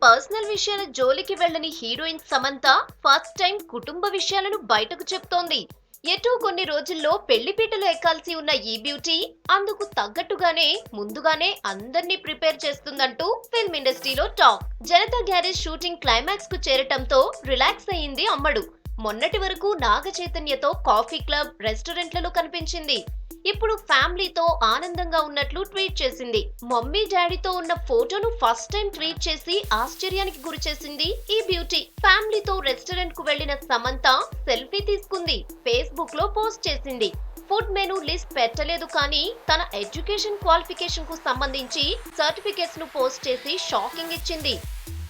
Personal విషయాల జోలికి వెళ్ళని హీరోయిన్ సమంత ఫస్ట్ టైం కుటుంబ విషయాలను బయటకు చెప్తోంది. ఎటూ కొన్ని రోజుల్లో పెళ్లిపీటలు ఎక్కాల్సి ఉన్న ఈ బ్యూటీ అందుకు తగ్గట్టుగానే ముందుగానే అందర్నీ ప్రిపేర్ చేస్తుందంటూ ఫిల్మ్ ఇండస్ట్రీలో talk. Janata garage shooting climax కు చేరటంతో రిలాక్స్ అయ్యింది అమ్మడు. మొన్నటి వరకు నాగ చైతన్యతో కాఫీ క్లబ్, రెస్టారెంట్లలో కనిపించింది. ఇప్పుడు ఫ్యామిలీతో ఆనందంగా ఉన్నట్లు ట్వీట్ చేసింది. మమ్మీ డాడీతో ఉన్న ఫోటోను ఫస్ట్ టైం ట్వీట్ చేసి ఆశ్చర్యానికి గురి చేసింది ఈ బ్యూటీ. ఫ్యామిలీతో రెస్టారెంట్ కు వెళ్లిన సమంత సెల్ఫీ తీసుకుంది, ఫేస్బుక్ లో పోస్ట్ చేసింది. ఫుడ్ మెనూ లిస్ట్ పెట్టలేదు కానీ తన ఎడ్యుకేషన్ క్వాలిఫికేషన్ కు సంబంధించి సర్టిఫికేట్స్ ను పోస్ట్ చేసి షాకింగ్ ఇచ్చింది.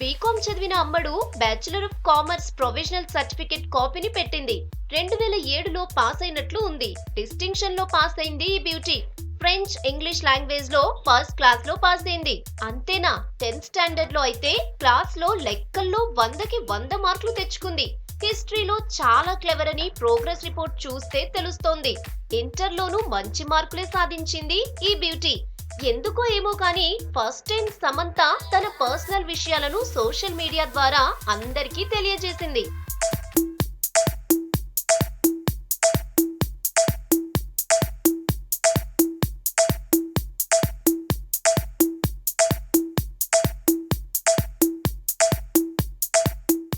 బీకామ్ చదివిన అమ్మడు bachelor of commerce provisional certificate కాపీని పెట్టింది. 2007లో పాస్ అయినట్లు ఉంది. డిస్టింక్షన్ లో పాస్ అయింది ఈ బ్యూటీ. ఫ్రెంచ్, ఇంగ్లీష్ లాంగ్వేజ్ లో ఫస్ట్ క్లాస్ లో పాస్ అయింది. అంతేనా, 10th స్టాండర్డ్ లో అయితే క్లాస్ లో లెక్కల్లో 100కి 100 మార్కులు తెచ్చుకుంది. హిస్టరీలో చాలా క్లెవర్ అని ప్రోగ్రెస్ రిపోర్ట్ చూస్తే తెలుస్తోంది. ఇంటర్ లోనూ మంచి మార్కులే సాధించింది ఈ బ్యూటీ. ఎందుకో ఏమో కానీ ఫస్ట్ టైం సమంత తన పర్సనల్ విషయాలను సోషల్ మీడియా ద్వారా అందరికీ తెలియజేసింది.